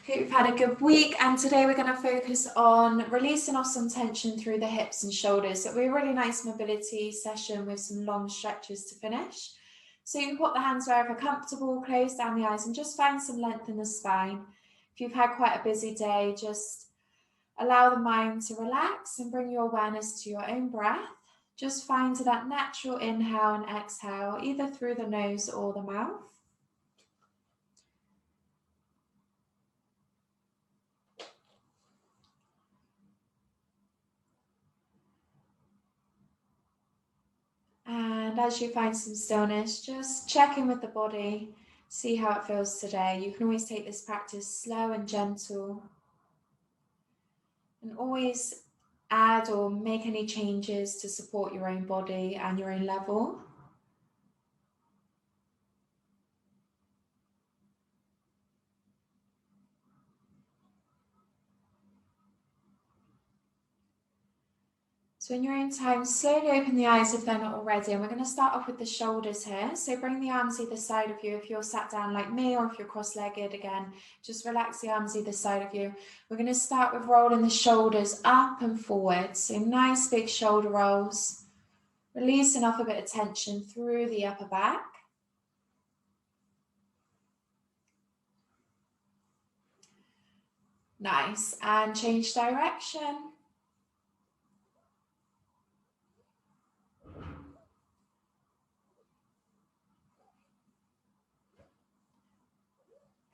Hope you've had a good week, and today we're going to focus on releasing off some tension through the hips and shoulders. So it'll be a really nice mobility session with some long stretches to finish. So you can put the hands wherever comfortable, close down the eyes and just find some length in the spine. If you've had quite a busy day, just allow the mind to relax and bring your awareness to your own breath. Just find that natural inhale and exhale, either through the nose or the mouth. And as you find some stillness, just check in with the body, see how it feels today. You can always take this practice slow and gentle, and always add or make any changes to support your own body and your own level. So in your own time, slowly open the eyes if they're not already. And we're going to start off with the shoulders here. So bring the arms either side of you. If you're sat down like me, or if you're cross-legged, again, just relax the arms either side of you. We're going to start with rolling the shoulders up and forward. So nice big shoulder rolls, releasing off a bit of tension through the upper back. Nice. And change direction.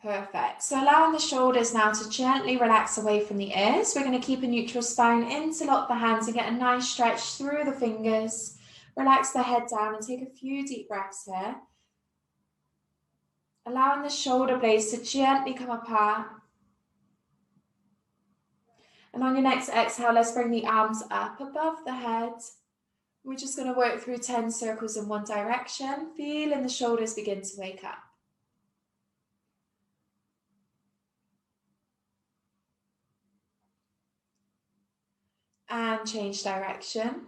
Perfect. So allowing the shoulders now to gently relax away from the ears. We're going to keep a neutral spine, interlock the hands and get a nice stretch through the fingers. Relax the head down and take a few deep breaths here. Allowing the shoulder blades to gently come apart. And on your next exhale, let's bring the arms up above the head. We're just going to work through 10 circles in one direction, feeling the shoulders begin to wake up. And change direction.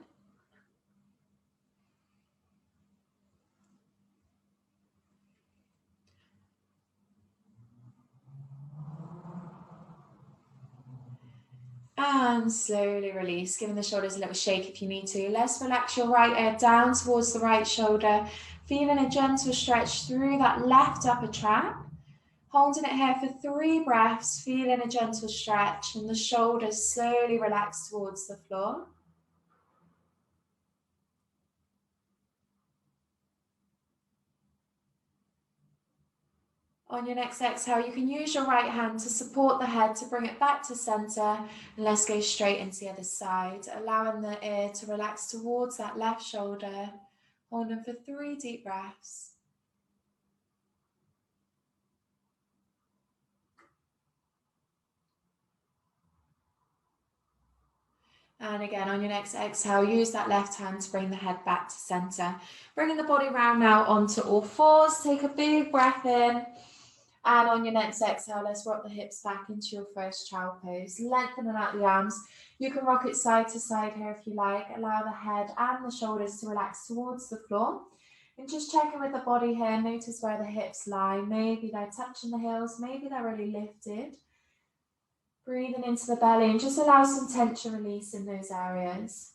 And slowly release, giving the shoulders a little shake if you need to. Let's relax your right ear down towards the right shoulder, feeling a gentle stretch through that left upper trap. Holding it here for 3 breaths, feeling a gentle stretch, and the shoulders slowly relax towards the floor. On your next exhale, you can use your right hand to support the head to bring it back to center. And let's go straight into the other side, allowing the ear to relax towards that left shoulder. Holding for 3 deep breaths. And again, on your next exhale, use that left hand to bring the head back to center. Bringing the body round now onto all fours. Take a big breath in. And on your next exhale, let's rock the hips back into your first child pose. Lengthening out the arms. You can rock it side to side here if you like. Allow the head and the shoulders to relax towards the floor. And just checking with the body here. Notice where the hips lie. Maybe they're touching the heels. Maybe they're really lifted. Breathing into the belly and just allow some tension release in those areas.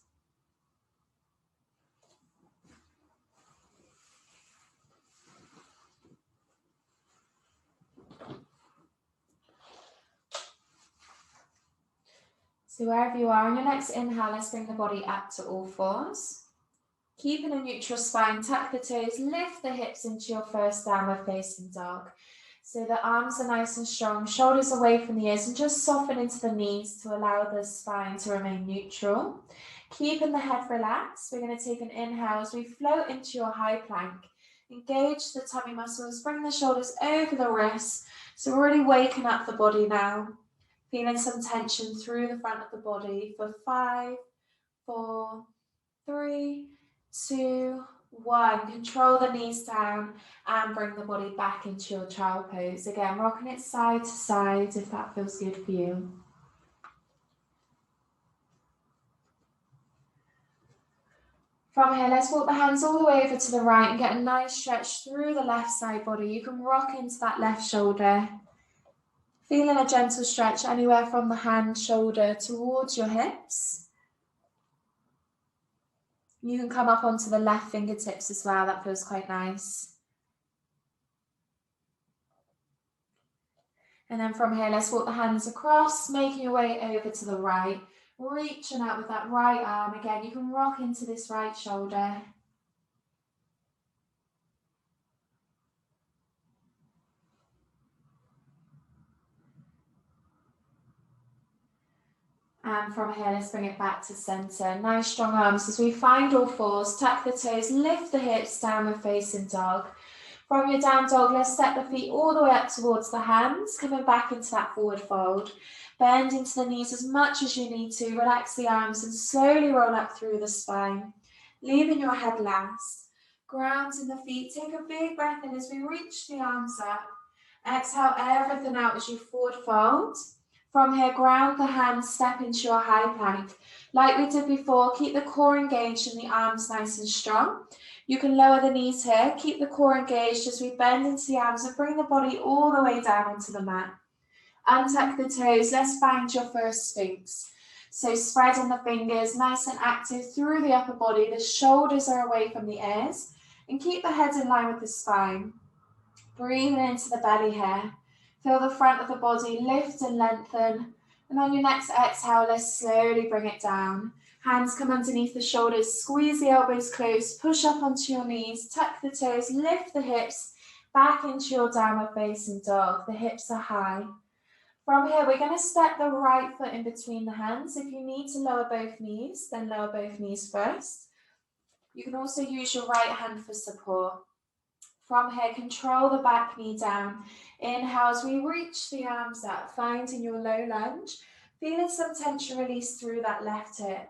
So wherever you are, on your next inhale, let's bring the body up to all fours. Keeping a neutral spine, tuck the toes, lift the hips into your first downward facing dog. So the arms are nice and strong, shoulders away from the ears, and just soften into the knees to allow the spine to remain neutral. Keeping the head relaxed, we're going to take an inhale as we float into your high plank. Engage the tummy muscles, bring the shoulders over the wrists. So we're really waking up the body now. Feeling some tension through the front of the body for 5, 4, 3, 2, 1. Control the knees down and bring the body back into your child pose. Again, rocking it side to side if that feels good for you. From here, let's walk the hands all the way over to the right and get a nice stretch through the left side body. You can rock into that left shoulder. Feeling a gentle stretch anywhere from the hand, shoulder towards your hips. You can come up onto the left fingertips as well. That feels quite nice. And then from here, let's walk the hands across, making your way over to the right. Reaching out with that right arm. Again, you can rock into this right shoulder. And from here, let's bring it back to center. Nice strong arms as we find all fours. Tuck the toes, lift the hips, downward facing dog. From your down dog, let's step the feet all the way up towards the hands, coming back into that forward fold. Bend into the knees as much as you need to. Relax the arms and slowly roll up through the spine. Leaving your head last. Grounding the feet. Take a big breath in as we reach the arms up. Exhale everything out as you forward fold. From here, ground the hands, step into your high plank. Like we did before, keep the core engaged and the arms nice and strong. You can lower the knees here, keep the core engaged as we bend into the arms and bring the body all the way down onto the mat. Untuck the toes, let's find your first Sphinx. So spreading the fingers, nice and active through the upper body, the shoulders are away from the ears, and keep the head in line with the spine. Breathing into the belly here. Feel the front of the body lift and lengthen. And on your next exhale, let's slowly bring it down. Hands come underneath the shoulders, squeeze the elbows close, push up onto your knees, tuck the toes, lift the hips back into your downward facing dog. The hips are high. From here, we're going to step the right foot in between the hands. If you need to lower both knees, then lower both knees first. You can also use your right hand for support. From here, control the back knee down. Inhale as we reach the arms up, finding your low lunge. Feeling some tension release through that left hip.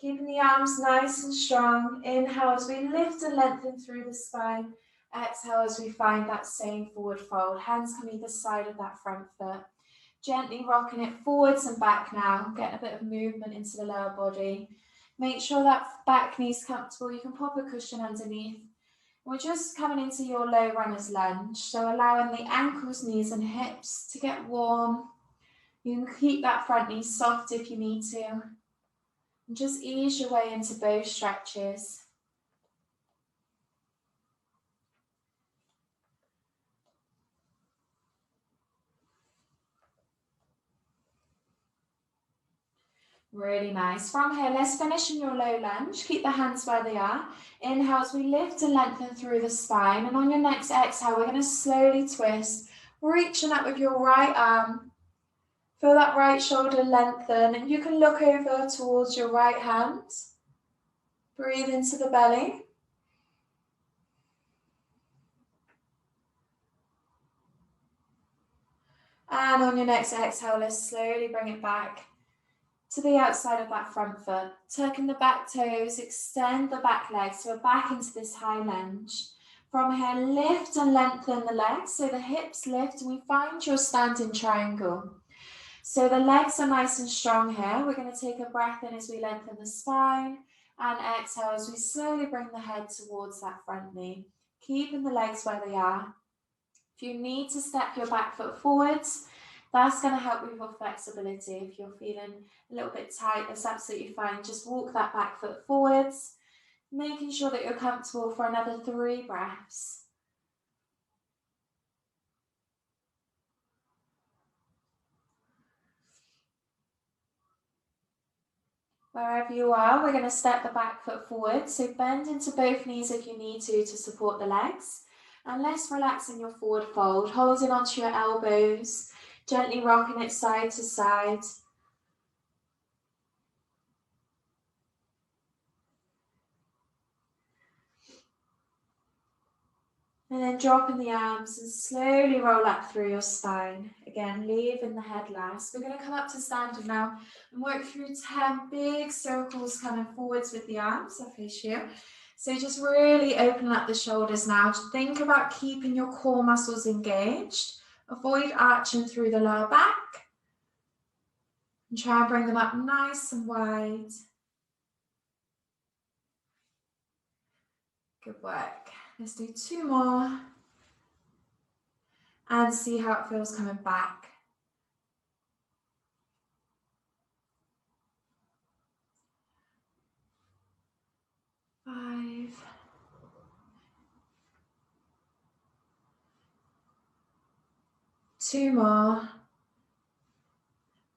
Keeping the arms nice and strong. Inhale as we lift and lengthen through the spine. Exhale as we find that same forward fold. Hands come either side of that front foot. Gently rocking it forwards and back now. Get a bit of movement into the lower body. Make sure that back knee's comfortable. You can pop a cushion underneath. We're just coming into your low runner's lunge, so allowing the ankles, knees and hips to get warm. You can keep that front knee soft if you need to. And just ease your way into both stretches. Really nice. From here, let's finish in your low lunge. Keep the hands where they are. Inhale as we lift and lengthen through the spine. And on your next exhale, we're going to slowly twist, reaching up with your right arm. Feel that right shoulder lengthen, and you can look over towards your right hand. Breathe into the belly. And on your next exhale, let's slowly bring it back to the outside of that front foot. Tucking the back toes, extend the back legs, so we're back into this high lunge. From here, lift and lengthen the legs, so the hips lift, and we find your standing triangle. So the legs are nice and strong here. We're going to take a breath in as we lengthen the spine, and exhale as we slowly bring the head towards that front knee, keeping the legs where they are. If you need to step your back foot forwards, that's going to help with your flexibility. If you're feeling a little bit tight, that's absolutely fine. Just walk that back foot forwards, making sure that you're comfortable for another 3 breaths. Wherever you are, we're going to step the back foot forward. So bend into both knees if you need to support the legs. And let's relax in your forward fold, holding onto your elbows, gently rocking it side to side. And then dropping the arms and slowly roll up through your spine. Again, leaving the head last. We're going to come up to standing now and work through 10 big circles coming forwards with the arms. I'll face you. So just really open up the shoulders now. Just think about keeping your core muscles engaged. Avoid arching through the lower back. And try and bring them up nice and wide. Good work. Let's do 2 more. And see how it feels coming back. 2 more.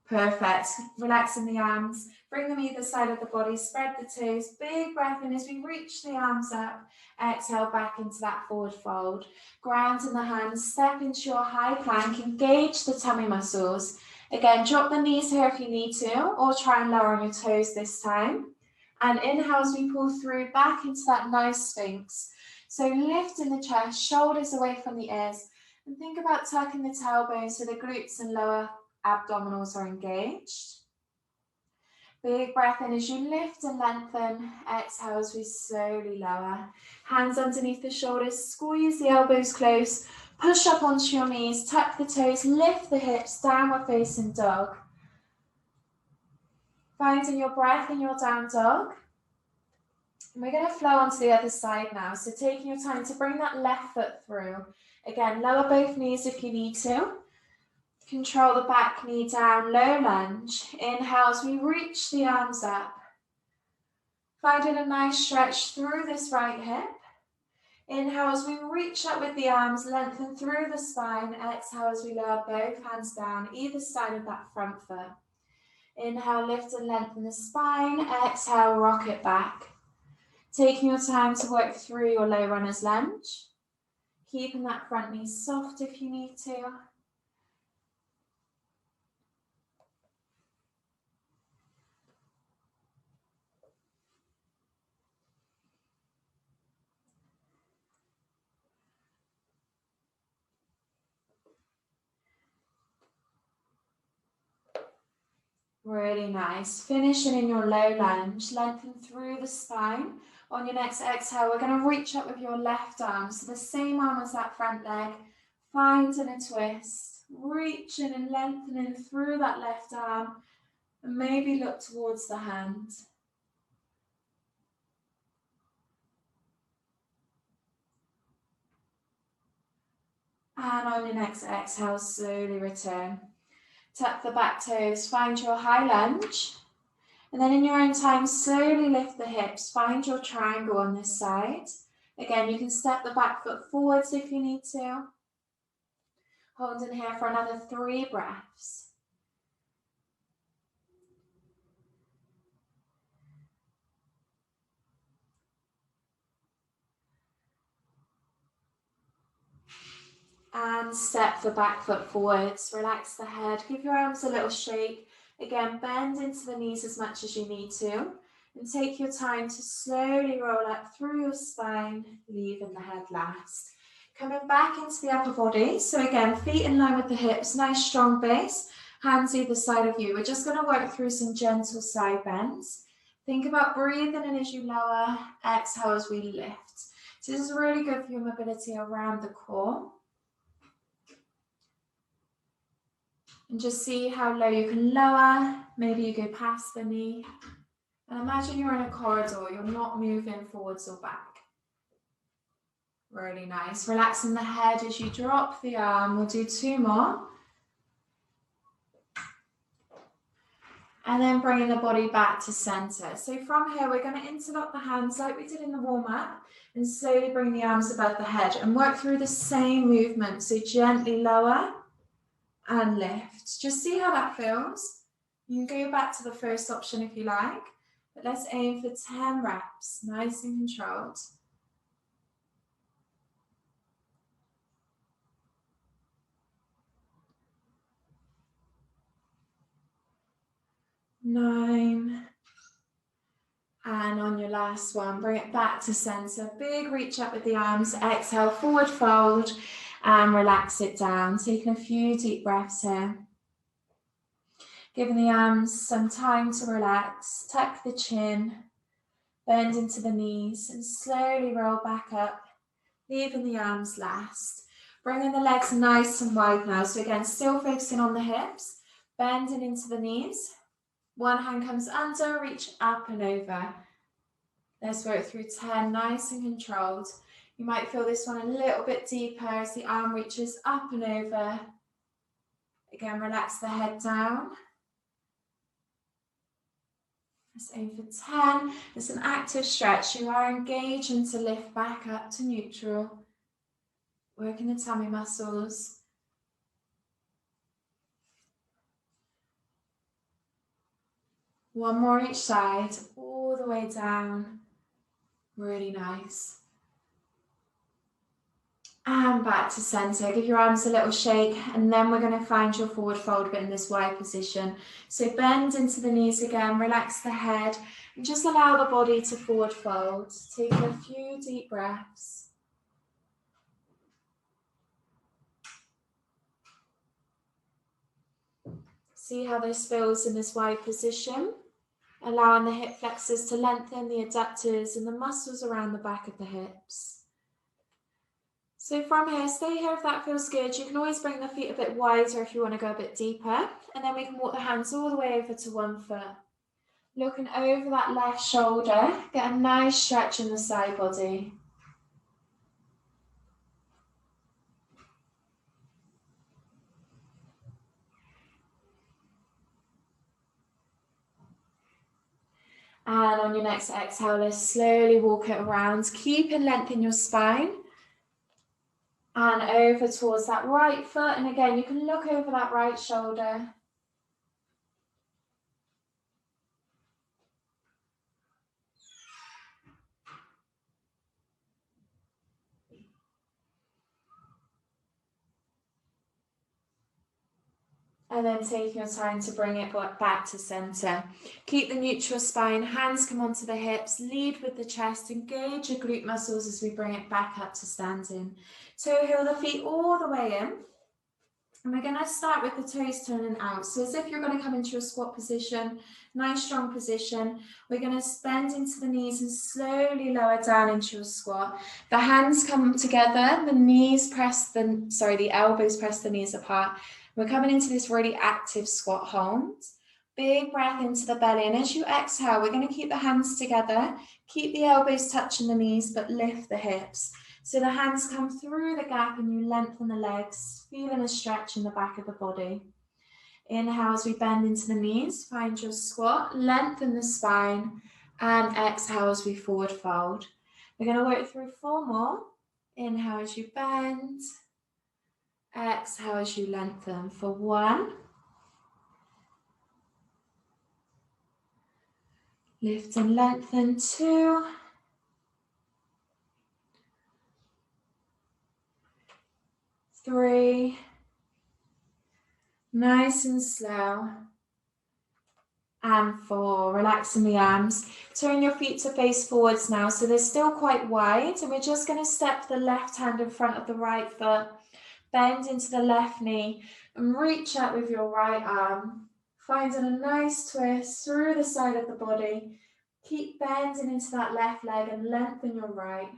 Perfect. Relaxing the arms. Bring them either side of the body. Spread the toes. Big breath in as we reach the arms up. Exhale back into that forward fold. Ground in the hands. Step into your high plank. Engage the tummy muscles. Again, drop the knees here if you need to, or try and lower on your toes this time. And inhale as we pull through back into that nice sphinx. So lifting the chest, shoulders away from the ears. And think about tucking the tailbone so the glutes and lower abdominals are engaged. Big breath in as you lift and lengthen. Exhale as we slowly lower. Hands underneath the shoulders, squeeze the elbows close. Push up onto your knees, tuck the toes, lift the hips, downward facing dog. Finding your breath in your down dog. And we're going to flow onto the other side now. So taking your time to bring that left foot through. Again, lower both knees if you need to. Control the back knee down, low lunge. Inhale as we reach the arms up. Finding a nice stretch through this right hip. Inhale as we reach up with the arms, lengthen through the spine. Exhale as we lower both hands down, either side of that front foot. Inhale, lift and lengthen the spine. Exhale, rock it back. Taking your time to work through your low runner's lunge. Keeping that front knee soft if you need to. Really nice. Finishing in your low lunge, lengthen through the spine. On your next exhale, we're going to reach up with your left arm. So the same arm as that front leg. Finding a twist. Reaching and lengthening through that left arm. And maybe look towards the hand. And on your next exhale, slowly return. Tuck the back toes, find your high lunge. And then in your own time, slowly lift the hips. Find your triangle on this side. Again, you can step the back foot forwards if you need to. Hold in here for another 3 breaths. And step the back foot forwards. Relax the head. Give your arms a little shake. Again, bend into the knees as much as you need to. And take your time to slowly roll up through your spine, leaving the head last. Coming back into the upper body. So again, feet in line with the hips, nice strong base. Hands either side of you. We're just going to work through some gentle side bends. Think about breathing in as you lower. Exhale as we lift. So this is really good for your mobility around the core. And just see how low you can lower. Maybe you go past the knee. And imagine you're in a corridor. You're not moving forwards or back. Really nice. Relaxing the head as you drop the arm. We'll do 2 more. And then bringing the body back to center. So from here, we're going to interlock the hands like we did in the warm-up. And slowly bring the arms above the head. And work through the same movement. So gently lower. And lift. Just see how that feels. You can go back to the first option if you like, but let's aim for 10 reps, nice and controlled. 9. And on your last one, bring it back to center. Big reach up with the arms. Exhale, forward fold, and relax it down. Taking a few deep breaths here. Giving the arms some time to relax. Tuck the chin, bend into the knees, and slowly roll back up, leaving the arms last. Bringing the legs nice and wide now. So again, still focusing on the hips, bending into the knees. One hand comes under, reach up and over. Let's work through 10, nice and controlled. You might feel this one a little bit deeper as the arm reaches up and over. Again, relax the head down. Let's aim for 10. It's an active stretch. You are engaging to lift back up to neutral. Working the tummy muscles. One more each side, all the way down. Really nice. And back to center. Give your arms a little shake, and then we're going to find your forward fold, but in this wide position. So bend into the knees again, relax the head, and just allow the body to forward fold. Take a few deep breaths. See how this feels in this wide position. Allowing the hip flexors to lengthen, the adductors and the muscles around the back of the hips. So from here, stay here if that feels good. You can always bring the feet a bit wider if you want to go a bit deeper. And then we can walk the hands all the way over to one foot. Looking over that left shoulder, get a nice stretch in the side body. And on your next exhale, let's slowly walk it around. Keep in length in your spine. And over towards that right foot. And again, you can look over that right shoulder. And then taking your time to bring it back to center. Keep the neutral spine, hands come onto the hips, lead with the chest, engage your glute muscles as we bring it back up to standing. Toe heel the feet all the way in. And we're going to start with the toes turning out. So as if you're going to come into your squat position, nice strong position. We're going to bend into the knees and slowly lower down into your squat. The hands come together, the elbows press the knees apart. We're coming into this really active squat hold. Big breath into the belly. And as you exhale, we're going to keep the hands together. Keep the elbows touching the knees, but lift the hips. So the hands come through the gap and you lengthen the legs, feeling a stretch in the back of the body. Inhale as we bend into the knees, find your squat, lengthen the spine, and exhale as we forward fold. We're going to work through 4 more. Inhale as you bend. Exhale as you lengthen for 1. Lift and lengthen 2. 3. Nice and slow. And 4. Relaxing the arms. Turn your feet to face forwards now. So they're still quite wide. And we're just going to step the left hand in front of the right foot. Bend into the left knee and reach out with your right arm. Finding a nice twist through the side of the body. Keep bending into that left leg and lengthen your right.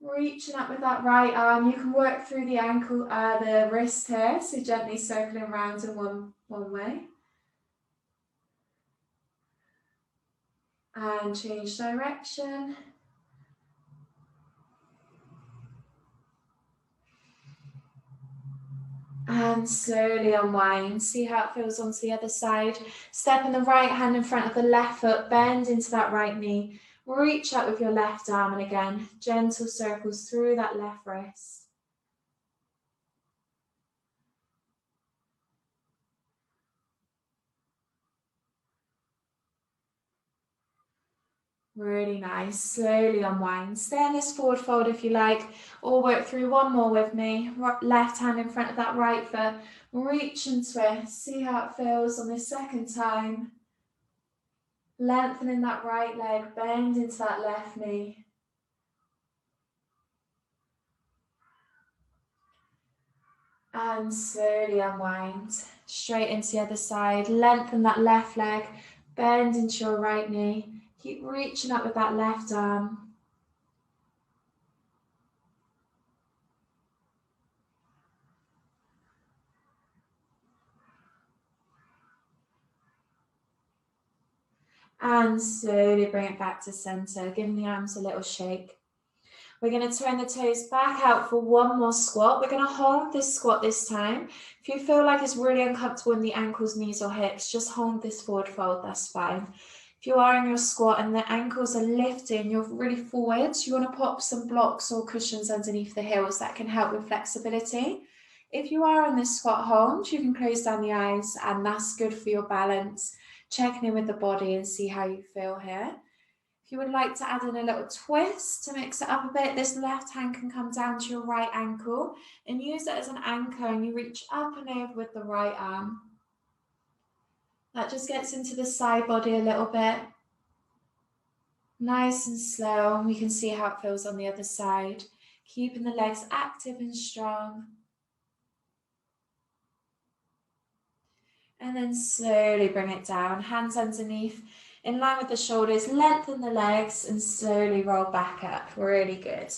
Reaching up with that right arm. You can work through the ankle, the wrist here. So gently circling around in one way. And change direction. And slowly unwind. See how it feels onto the other side. Stepping the right hand in front of the left foot. Bend into that right knee. Reach out with your left arm. And again, gentle circles through that left wrist. Really nice. Slowly unwind. Stay in this forward fold if you like, or work through 1 more with me. Left hand in front of that right foot. Reach and twist. See how it feels on this second time. Lengthening that right leg. Bend into that left knee. And slowly unwind. Straight into the other side. Lengthen that left leg. Bend into your right knee. Keep reaching up with that left arm. And slowly bring it back to center, giving the arms a little shake. We're going to turn the toes back out for 1 more squat. We're going to hold this squat this time. If you feel like it's really uncomfortable in the ankles, knees or hips, just hold this forward fold, that's fine. If you are in your squat and the ankles are lifting, you're really forward, you want to pop some blocks or cushions underneath the heels. That can help with flexibility. If you are in this squat hold, you can close down the eyes and that's good for your balance. checking in with the body and see how you feel here. If you would like to add in a little twist to mix it up a bit, this left hand can come down to your right ankle and use it as an anchor, and you reach up and over with the right arm. That just gets into the side body a little bit. Nice and slow, and we can see how it feels on the other side. Keeping the legs active and strong. And then slowly bring it down, hands underneath, in line with the shoulders, lengthen the legs and slowly roll back up. Really good.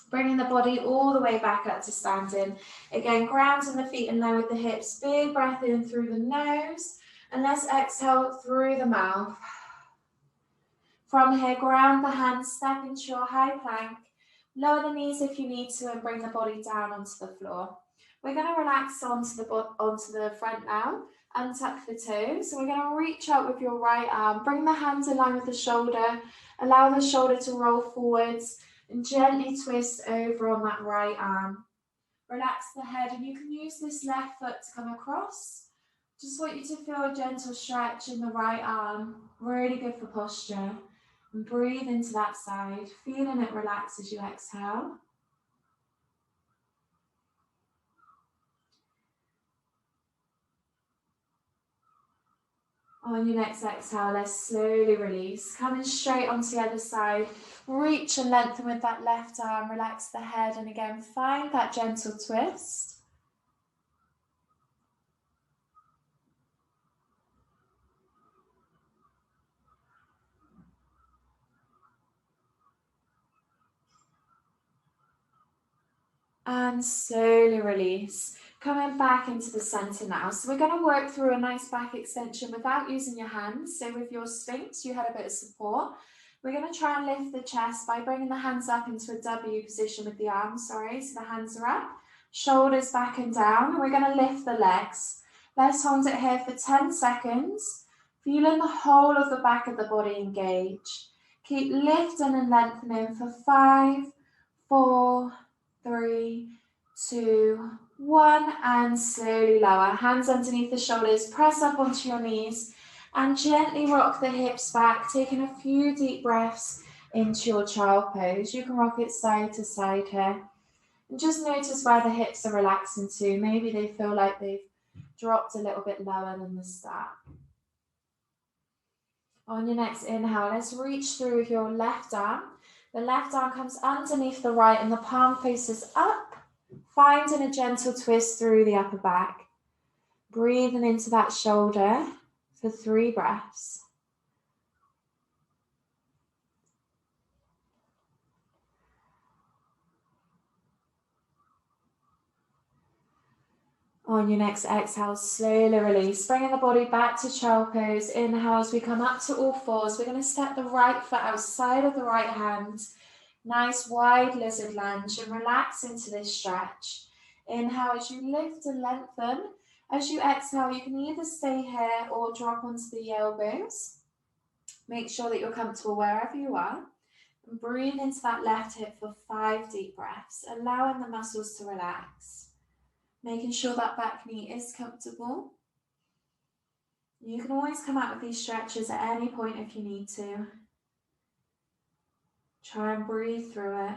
Bringing the body all the way back up to standing. Again, grounding the feet in line with the hips. Big breath in through the nose, and let's exhale through the mouth. From here, ground the hands, step into your high plank. Lower the knees if you need to and bring the body down onto the floor. We're going to relax onto the front now. Untuck the toes. So we're going to reach out with your right arm. Bring the hands in line with the shoulder. Allow the shoulder to roll forwards and gently twist over on that right arm. Relax the head, and you can use this left foot to come across. Just want you to feel a gentle stretch in the right arm. Really good for posture. And breathe into that side, feeling it relax as you exhale. On your next exhale, let's slowly release. Coming straight onto the other side. Reach and lengthen with that left arm. Relax the head, and again, find that gentle twist. And slowly release. Coming back into the center now. So we're going to work through a nice back extension without using your hands. So with your Sphinx, you had a bit of support. We're going to try and lift the chest by bringing the hands up into a W position with the arms, so the hands are up. Shoulders back and down. We're going to lift the legs. Let's hold it here for 10 seconds. Feeling the whole of the back of the body engage. Keep lifting and lengthening for 5, 4, 3, 2, 1, and slowly lower. Hands underneath the shoulders, press up onto your knees, and gently rock the hips back, taking a few deep breaths into your child pose. You can rock it side to side here. And just notice where the hips are relaxing to. Maybe they feel like they've dropped a little bit lower than the start. On your next inhale, let's reach through with your left arm. The left arm comes underneath the right and the palm faces up, finding a gentle twist through the upper back. Breathing into that shoulder for 3 breaths. On your next exhale, slowly release, bringing the body back to child pose. Inhale as we come up to all fours. We're going to step the right foot outside of the right hand. Nice wide lizard lunge, and relax into this stretch. Inhale as you lift and lengthen. As you exhale, you can either stay here or drop onto the elbows. Make sure that you're comfortable wherever you are. And breathe into that left hip for 5 deep breaths, allowing the muscles to relax. Making sure that back knee is comfortable. You can always come out with these stretches at any point if you need to. Try and breathe through it.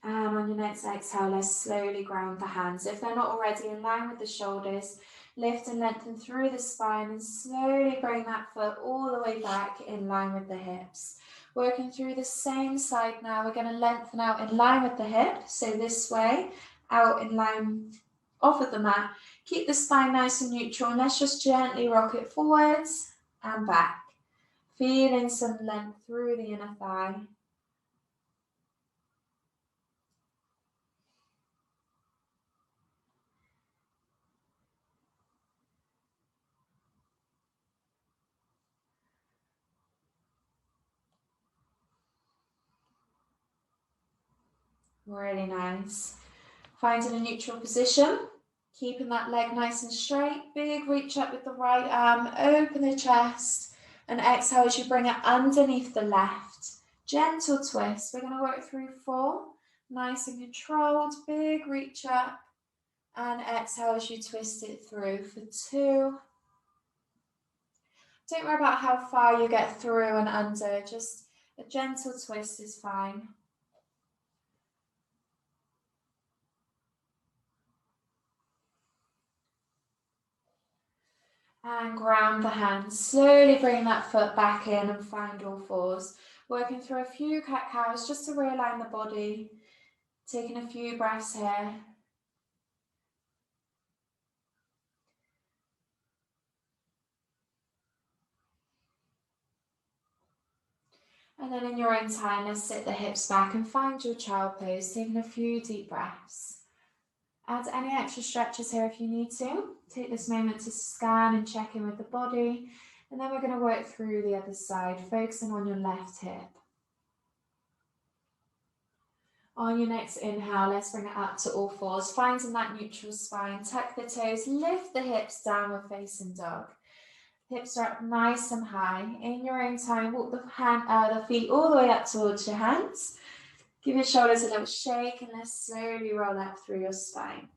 And on your next exhale, let's slowly ground the hands. If they're not already in line with the shoulders, lift and lengthen through the spine and slowly bring that foot all the way back in line with the hips. Working through the same side now, we're going to lengthen out in line with the hip. So this way, out in line off of the mat. Keep the spine nice and neutral, and let's just gently rock it forwards and back. Feeling some length through the inner thigh. Really nice. Finding a neutral position, keeping that leg nice and straight. Big reach up with the right arm, open the chest, and exhale as you bring it underneath the left. Gentle twist. We're going to work through 4. Nice and controlled. Big reach up. And exhale as you twist it through for 2. Don't worry about how far you get through and under. Just a gentle twist is fine. And ground the hands. Slowly bring that foot back in and find all 4s. Working through a few cat-cows just to realign the body. Taking a few breaths here. And then in your own time, let's sit the hips back and find your child pose, taking a few deep breaths. Add any extra stretches here if you need to. Take this moment to scan and check in with the body. And then we're going to work through the other side, focusing on your left hip. On your next inhale, let's bring it up to all 4s, finding that neutral spine. Tuck the toes, lift the hips, downward facing dog. Hips are up nice and high. In your own time, walk the feet all the way up towards your hands. Give your shoulders a little shake and let's slowly roll up through your spine.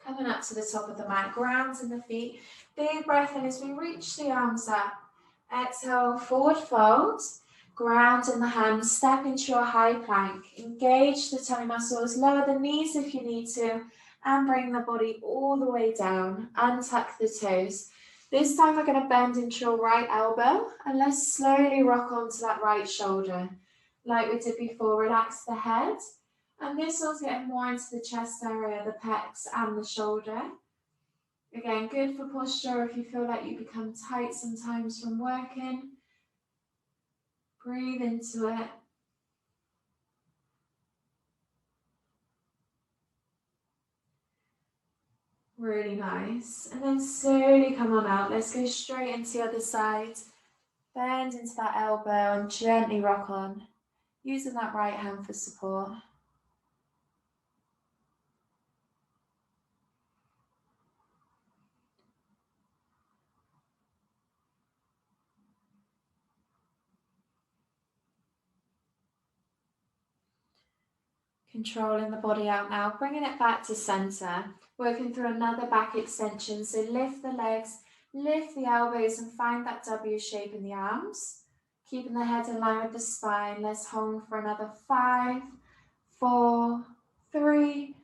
Coming up to the top of the mat, grounds in the feet. Big breath in as we reach the arms up. Exhale, forward fold. Ground in the hands, step into your high plank. Engage the tummy muscles, lower the knees if you need to, and bring the body all the way down. Untuck the toes. This time we're going to bend into your right elbow and let's slowly rock onto that right shoulder. Like we did before, relax the head. And this one's getting more into the chest area, the pecs and the shoulder. Again, good for posture if you feel like you become tight sometimes from working. Breathe into it. Really nice. And then slowly come on out. Let's go straight into the other side. Bend into that elbow and gently rock on, using that right hand for support. Controlling the body out now, bringing it back to center. Working through another back extension. So lift the legs, lift the elbows and find that W shape in the arms. Keeping the head in line with the spine. Let's hold for another 5, 4, 3,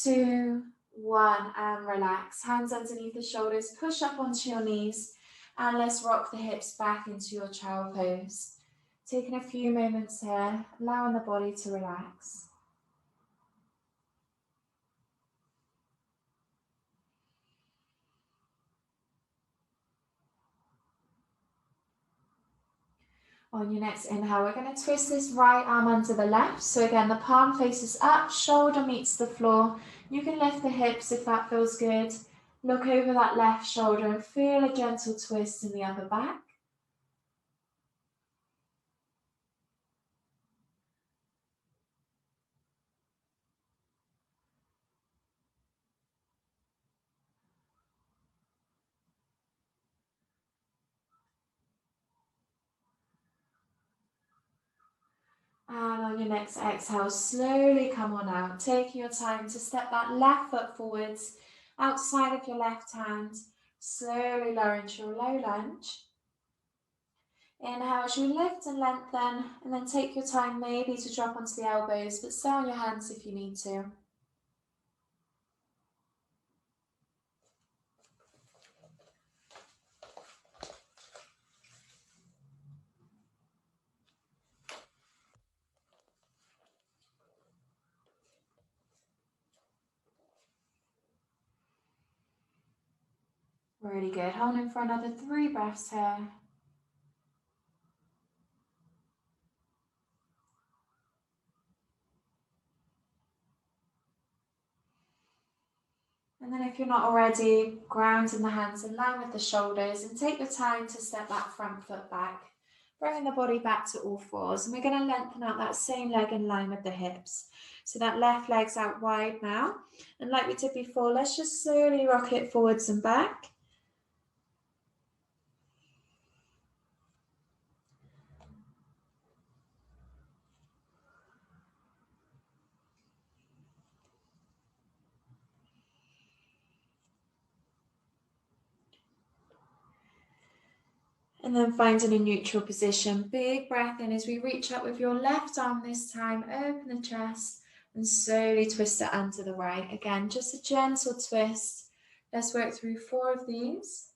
2, 1 and relax. Hands underneath the shoulders, push up onto your knees and let's rock the hips back into your child pose. Taking a few moments here, allowing the body to relax. On your next inhale, we're going to twist this right arm under the left. So again, the palm faces up, shoulder meets the floor. You can lift the hips if that feels good. Look over that left shoulder and feel a gentle twist in the upper back. And on your next exhale, slowly come on out. Taking your time to step that left foot forwards, outside of your left hand. Slowly lower into your low lunge. Inhale as you lift and lengthen, and then take your time maybe to drop onto the elbows, but stay on your hands if you need to. Really good. Holding for another 3 breaths here. And then if you're not already, ground in the hands in line with the shoulders and take your time to step that front foot back, bringing the body back to all 4s. And we're going to lengthen out that same leg in line with the hips. So that left leg's out wide now. And like we did before, let's just slowly rock it forwards and back. And then finding a neutral position. Big breath in as we reach up with your left arm this time. Open the chest and slowly twist it under the right. Again, just a gentle twist. Let's work through 4 of these.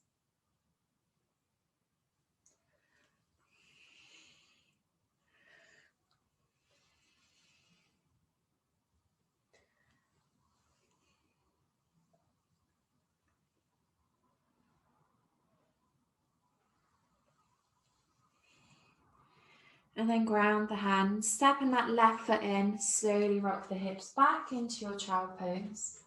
And then ground the hands, stepping that left foot in, slowly rock the hips back into your child pose.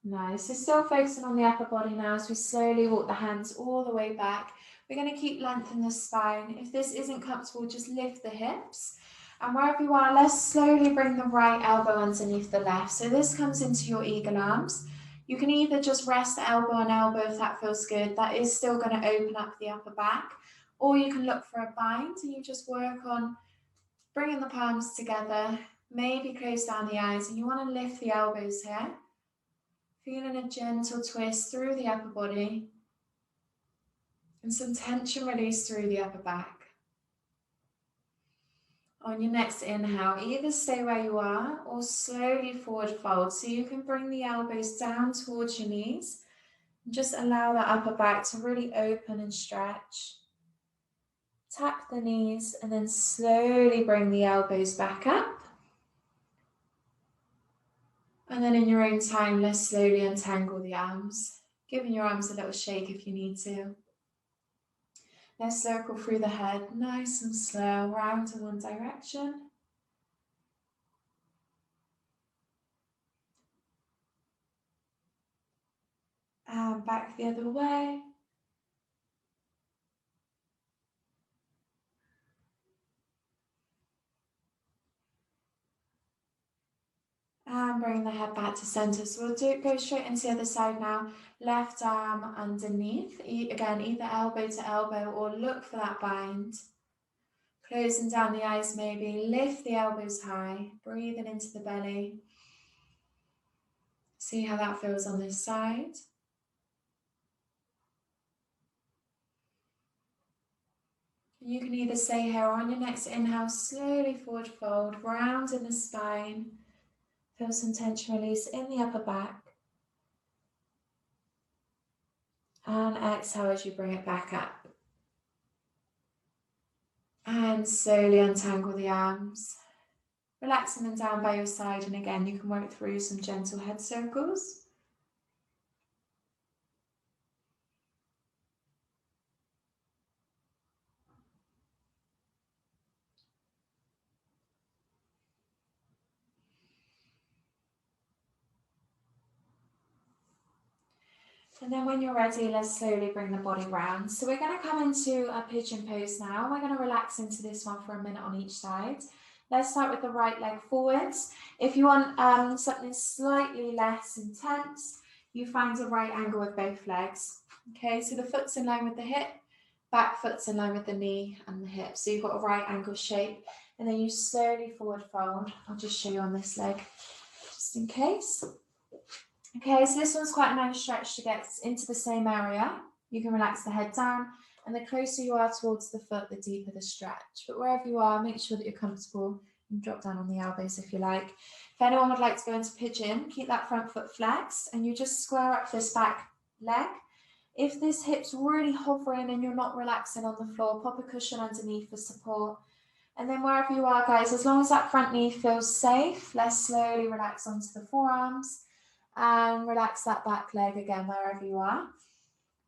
Nice, so still focusing on the upper body now as we slowly walk the hands all the way back. We're going to keep lengthening the spine. If this isn't comfortable, just lift the hips. And wherever you are, let's slowly bring the right elbow underneath the left. So this comes into your eagle arms. You can either just rest elbow on elbow if that feels good. That is still going to open up the upper back. Or you can look for a bind and you just work on bringing the palms together. Maybe close down the eyes and you want to lift the elbows here. Feeling a gentle twist through the upper body and some tension release through the upper back. On your next inhale, either stay where you are or slowly forward fold so you can bring the elbows down towards your knees and just allow that upper back to really open and stretch. Tap the knees and then slowly bring the elbows back up. And then in your own time, let's slowly untangle the arms, giving your arms a little shake if you need to. Let's circle through the head, nice and slow, round to one direction. And back the other way. And bring the head back to center. So we'll go straight into the other side now. Left arm underneath. Again, either elbow to elbow or look for that bind. Closing down the eyes maybe. Lift the elbows high. Breathing into the belly. See how that feels on this side. You can either stay here or on your next inhale, slowly forward fold, round in the spine. Feel some tension release in the upper back. And exhale as you bring it back up. And slowly untangle the arms. Relaxing them down by your side. And again, you can work through some gentle head circles. And then when you're ready, let's slowly bring the body round. So we're going to come into a pigeon pose now. We're going to relax into this one for a minute on each side. Let's start with the right leg forwards. If you want something slightly less intense, you find a right angle with both legs. Okay, so the foot's in line with the hip, back foot's in line with the knee and the hip. So you've got a right angle shape. And then you slowly forward fold. I'll just show you on this leg, just in case. Okay, so this one's quite a nice stretch to get into the same area. You can relax the head down, and the closer you are towards the foot, the deeper the stretch. But wherever you are, make sure that you're comfortable and drop down on the elbows if you like. If anyone would like to go into pigeon, keep that front foot flexed, and you just square up this back leg. If this hip's really hovering and you're not relaxing on the floor, pop a cushion underneath for support. And then wherever you are, guys, as long as that front knee feels safe, let's slowly relax onto the forearms. And relax that back leg again wherever you are.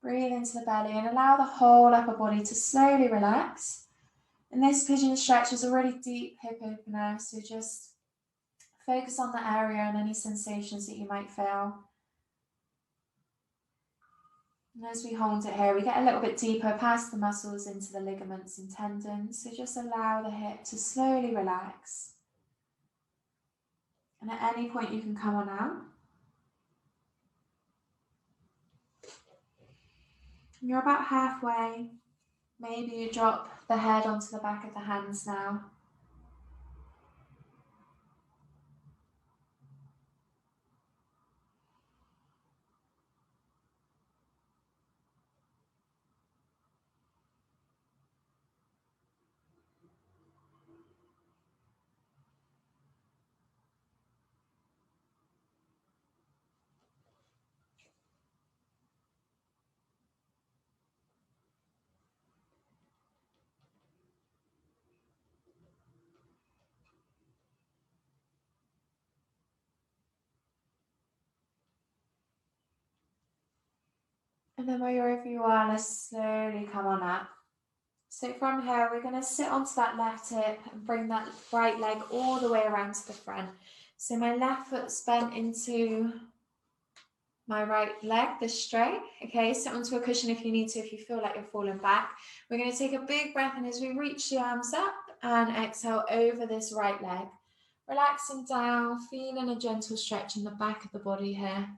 Breathe into the belly and allow the whole upper body to slowly relax. And this pigeon stretch is a really deep hip opener, so just focus on the area and any sensations that you might feel. And as we hold it here, we get a little bit deeper past the muscles into the ligaments and tendons, so just allow the hip to slowly relax. And at any point you can come on out. You're about halfway. Maybe you drop the head onto the back of the hands now. And then wherever you are, let's slowly come on up. So from here, we're going to sit onto that left hip and bring that right leg all the way around to the front. So my left foot's bent into my right leg, this straight. Okay, sit onto a cushion if you need to, if you feel like you're falling back. We're going to take a big breath in as we reach the arms up and exhale over this right leg. Relaxing down, feeling a gentle stretch in the back of the body here.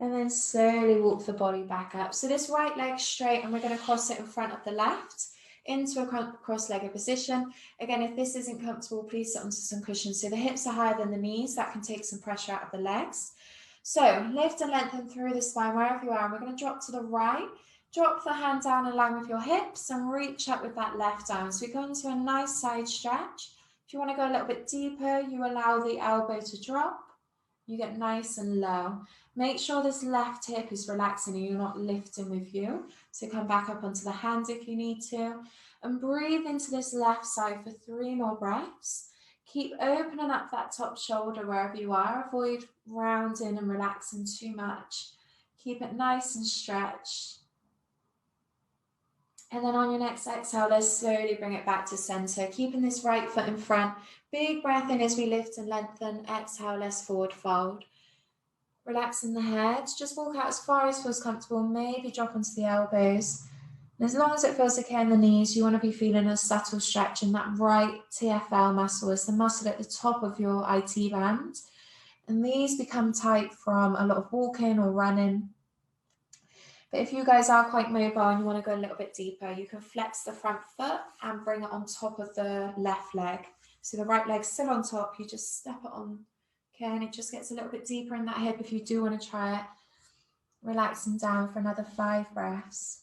And then slowly walk the body back up. So this right leg straight, and we're going to cross it in front of the left into a cross-legged position. Again, if this isn't comfortable, please sit onto some cushions. So the hips are higher than the knees. That can take some pressure out of the legs. So lift and lengthen through the spine wherever you are. And we're going to drop to the right. Drop the hand down in line with your hips and reach up with that left arm. So we go into a nice side stretch. If you want to go a little bit deeper, you allow the elbow to drop. You get nice and low. Make sure this left hip is relaxing and you're not lifting with you. So come back up onto the hands if you need to. And breathe into this left side for 3 more breaths. Keep opening up that top shoulder wherever you are. Avoid rounding and relaxing too much. Keep it nice and stretched. And then on your next exhale, let's slowly bring it back to center. Keeping this right foot in front. Big breath in as we lift and lengthen. Exhale, let's forward fold. Relaxing the head. Just walk out as far as feels comfortable. Maybe drop onto the elbows. And as long as it feels okay in the knees, you want to be feeling a subtle stretch in that right TFL muscle. It's the muscle at the top of your IT band. And these become tight from a lot of walking or running. But if you guys are quite mobile and you want to go a little bit deeper, you can flex the front foot and bring it on top of the left leg. So the right leg's still on top, you just step it on, okay, and it just gets a little bit deeper in that hip if you do want to try it. Relaxing down for another 5 breaths.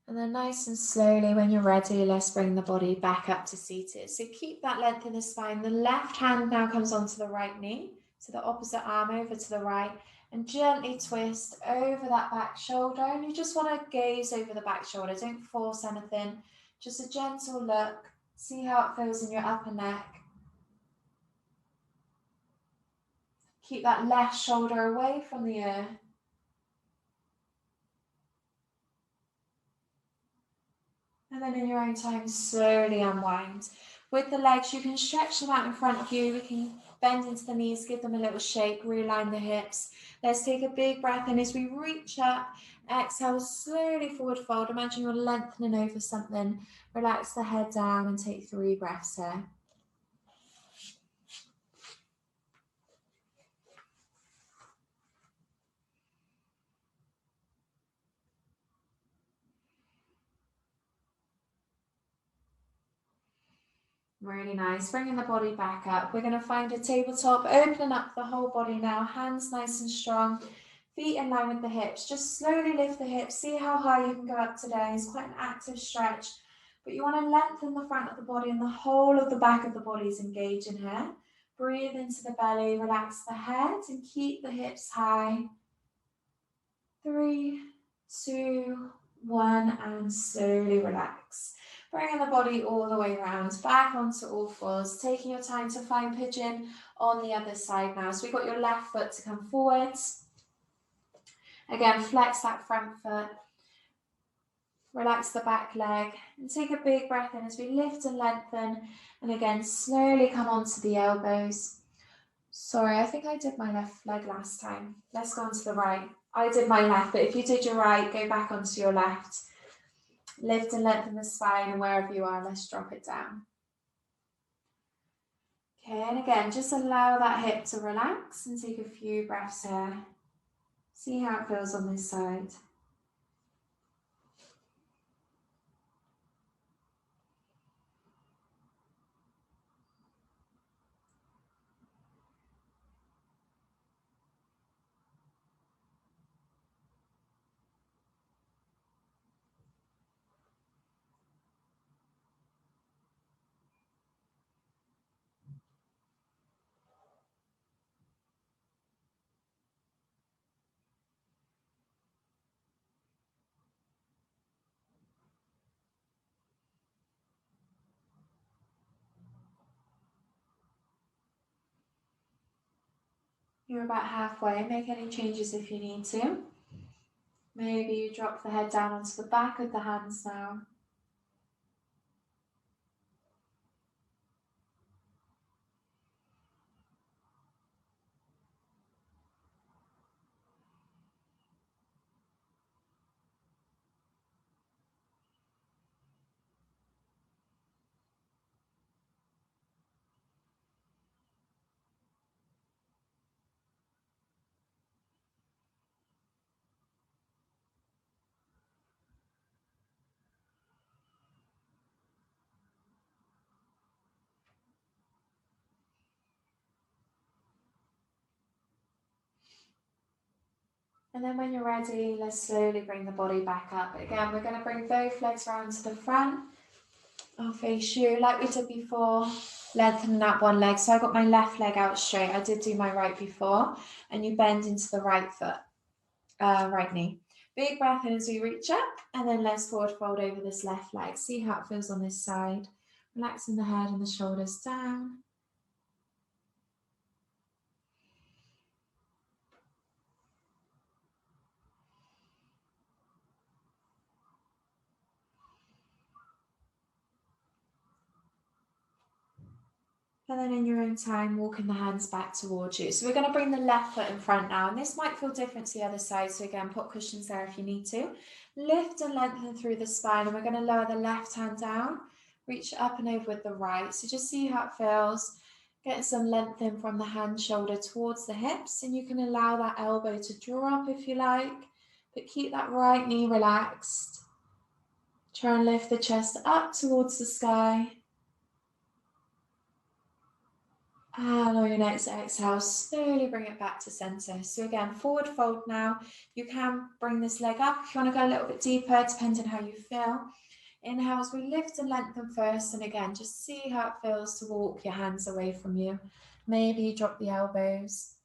And then nice and slowly, when you're ready, let's bring the body back up to seated. So keep that length in the spine. The left hand now comes onto the right knee. So the opposite arm over to the right. And gently twist over that back shoulder. And you just want to gaze over the back shoulder. Don't force anything. Just a gentle look. See how it feels in your upper neck. Keep that left shoulder away from the earth. And then in your own time, slowly unwind. With the legs, you can stretch them out in front of you. We can bend into the knees, give them a little shake, realign the hips. Let's take a big breath in as we reach up. Exhale, slowly forward fold. Imagine you're lengthening over something. Relax the head down and take 3 breaths here. Really nice. Bringing the body back up. We're going to find a tabletop, opening up the whole body now. Hands nice and strong. Feet in line with the hips. Just slowly lift the hips. See how high you can go up today. It's quite an active stretch. But you want to lengthen the front of the body and the whole of the back of the body is engaging here. Breathe into the belly. Relax the head and keep the hips high. 3, 2, 1, and slowly relax. Bringing the body all the way around, back onto all fours, taking your time to find pigeon on the other side now. So we've got your left foot to come forwards. Again, flex that front foot. Relax the back leg and take a big breath in as we lift and lengthen. And again, slowly come onto the elbows. Sorry, I think I did my left leg last time. Let's go on to the right. I did my left, but if you did your right, go back onto your left. Lift and lengthen the spine, and wherever you are, let's drop it down. Okay, and again, just allow that hip to relax and take a few breaths here. See how it feels on this side. You're about halfway. Make any changes if you need to. Maybe you drop the head down onto the back of the hands now. And then when you're ready, let's slowly bring the body back up. Again, we're going to bring both legs around to the front. I'll face you like we did before, lengthening that one leg. So I got my left leg out straight. I did do my right before. And you bend into the right foot, right knee. Big breath in as we reach up, and then let's forward fold over this left leg. See how it feels on this side. Relaxing the head and the shoulders down. And then in your own time, walking the hands back towards you. So we're going to bring the left foot in front now. And this might feel different to the other side. So again, put cushions there if you need to. Lift and lengthen through the spine. And we're going to lower the left hand down. Reach up and over with the right. So just see how it feels. Getting some length in from the hand shoulder towards the hips. And you can allow that elbow to drop if you like. But keep that right knee relaxed. Try and lift the chest up towards the sky. And on your next exhale, slowly bring it back to center. So again, forward fold now. You can bring this leg up if you want to go a little bit deeper, depending on how you feel. Inhale as we lift and lengthen first. And again, just see how it feels to walk your hands away from you. Maybe you drop the elbows.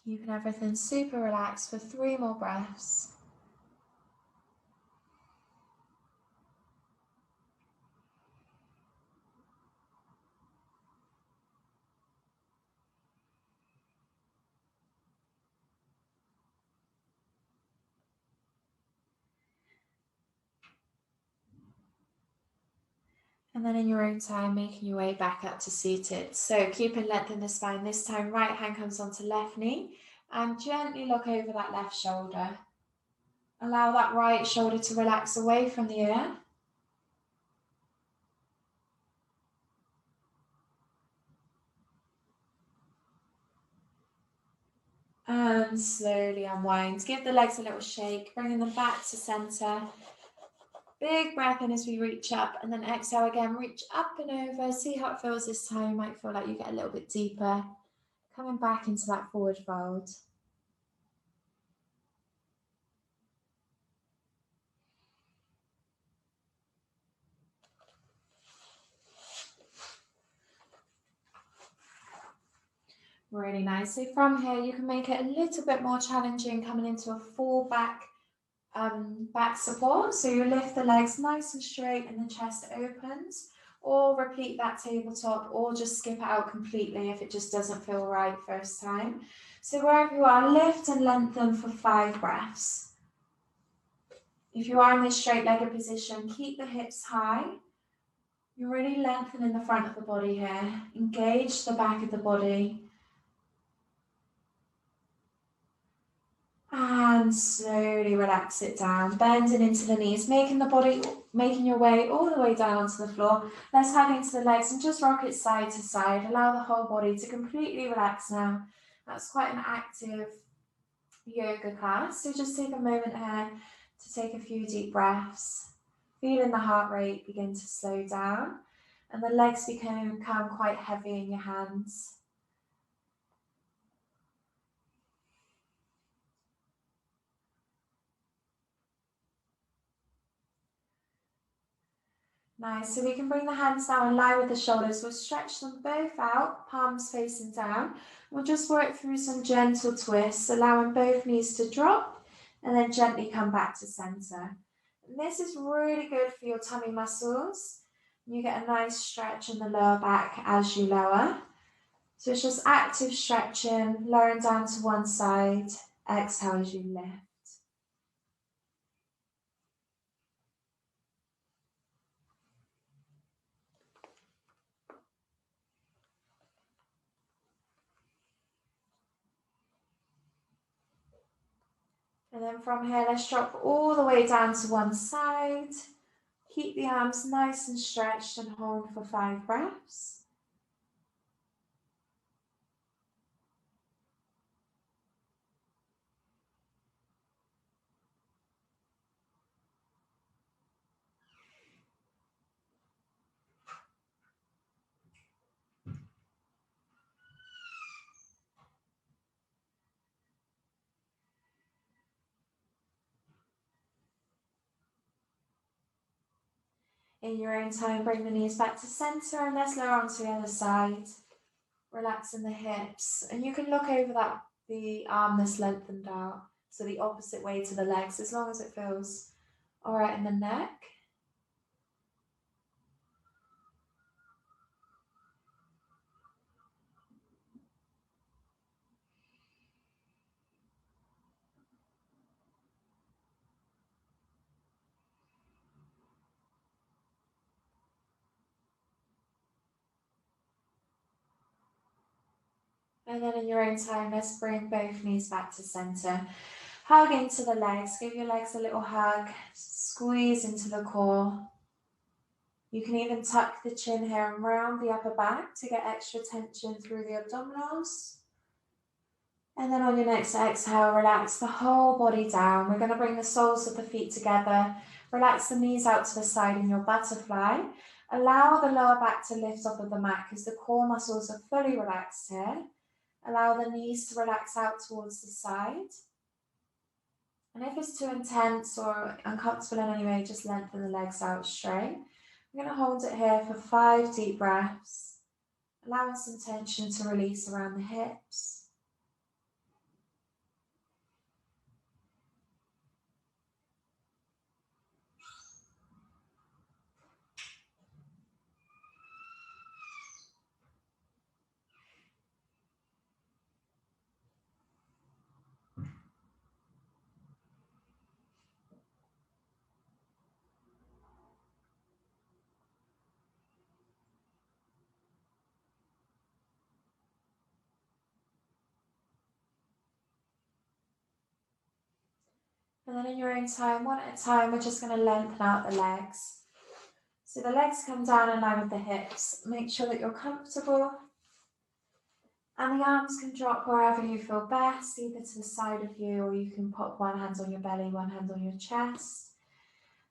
Keeping everything super relaxed for 3 more breaths. And then in your own time, making your way back up to seated. So keeping length in the spine. This time, right hand comes onto left knee. And gently look over that left shoulder. Allow that right shoulder to relax away from the ear. And slowly unwind. Give the legs a little shake, bringing them back to center. Big breath in as we reach up, and then exhale again. Reach up and over. See how it feels this time. You might feel like you get a little bit deeper. Coming back into that forward fold. Really nice. So from here, you can make it a little bit more challenging, coming into a full back support. So you lift the legs nice and straight and the chest opens, or repeat that tabletop, or just skip it out completely if it just doesn't feel right first time. So wherever you are, lift and lengthen for 5 breaths. If you are in this straight-legged position, keep the hips high. You're really lengthening the front of the body here. Engage the back of the body. And slowly relax it down, bending into the knees, making your way all the way down onto the floor. Let's hug into the legs and just rock it side to side. Allow the whole body to completely relax now. That's quite an active yoga class. So just take a moment here to take a few deep breaths, feeling the heart rate begin to slow down and the legs become quite heavy in your hands. Nice, so we can bring the hands now in line with the shoulders. We'll stretch them both out, palms facing down. We'll just work through some gentle twists, allowing both knees to drop and then gently come back to center. And this is really good for your tummy muscles. You get a nice stretch in the lower back as you lower. So it's just active stretching, lowering down to one side. Exhale as you lift. And then from here, let's drop all the way down to one side. Keep the arms nice and stretched and hold for 5 breaths. In your own time, bring the knees back to center and let's lower onto the other side. Relaxing the hips. And you can look over the arm that's lengthened out. So the opposite way to the legs, as long as it feels all right in the neck. And then in your own time, let's bring both knees back to center. Hug into the legs. Give your legs a little hug. Squeeze into the core. You can even tuck the chin here and round the upper back to get extra tension through the abdominals. And then on your next exhale, relax the whole body down. We're going to bring the soles of the feet together. Relax the knees out to the side in your butterfly. Allow the lower back to lift off of the mat because the core muscles are fully relaxed here. Allow the knees to relax out towards the side. And if it's too intense or uncomfortable in any way, just lengthen the legs out straight. I'm going to hold it here for 5 deep breaths, allowing some tension to release around the hips. And then in your own time, one at a time, we're just going to lengthen out the legs. So the legs come down in line with the hips. Make sure that you're comfortable. And the arms can drop wherever you feel best, either to the side of you, or you can put one hand on your belly, one hand on your chest.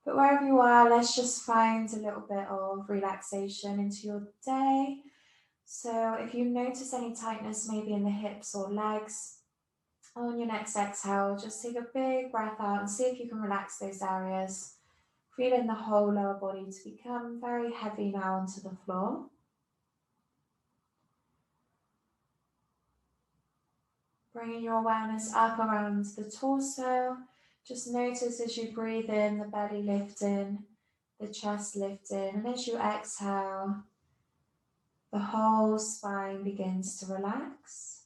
But wherever you are, let's just find a little bit of relaxation into your day. So if you notice any tightness maybe in the hips or legs, on your next exhale, just take a big breath out and see if you can relax those areas. Feeling the whole lower body to become very heavy now onto the floor. Bringing your awareness up around the torso. Just notice as you breathe in, the belly lifting, the chest lifting, and as you exhale, the whole spine begins to relax.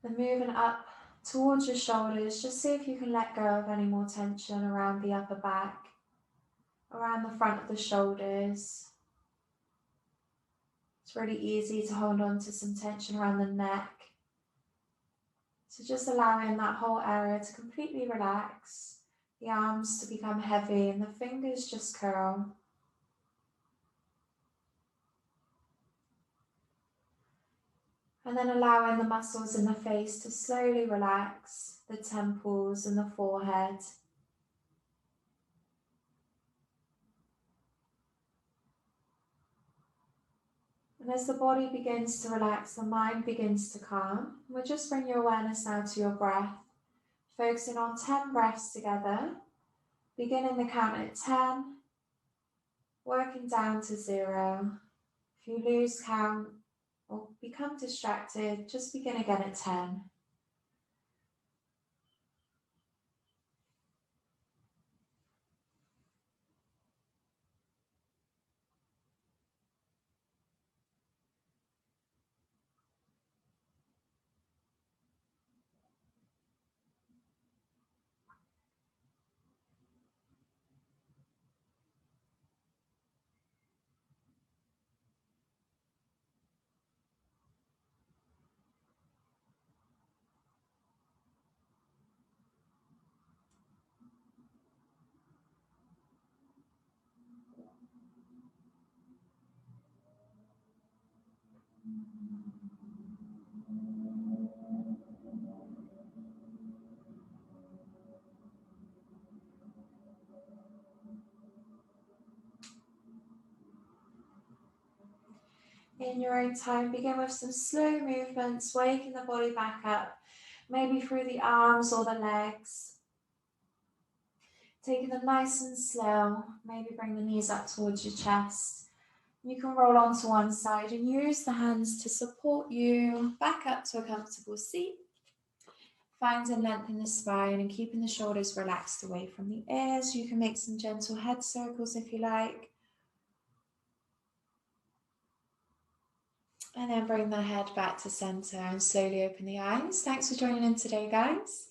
Then moving up towards your shoulders, just see if you can let go of any more tension around the upper back, around the front of the shoulders. It's really easy to hold on to some tension around the neck. So just allowing that whole area to completely relax, the arms to become heavy and the fingers just curl. And then allowing the muscles in the face to slowly relax, the temples and the forehead. And as the body begins to relax, the mind begins to calm. We'll just bring your awareness now to your breath, focusing on 10 breaths together, beginning the count at 10, working down to 0. If you lose count or become distracted, just begin again at 10. In your own time, begin with some slow movements, waking the body back up, maybe through the arms or the legs. Taking them nice and slow, maybe bring the knees up towards your chest. You can roll onto one side and use the hands to support you back up to a comfortable seat. Finding length in the spine and keeping the shoulders relaxed away from the ears. You can make some gentle head circles if you like. And then bring the head back to center and slowly open the eyes. Thanks for joining in today, guys.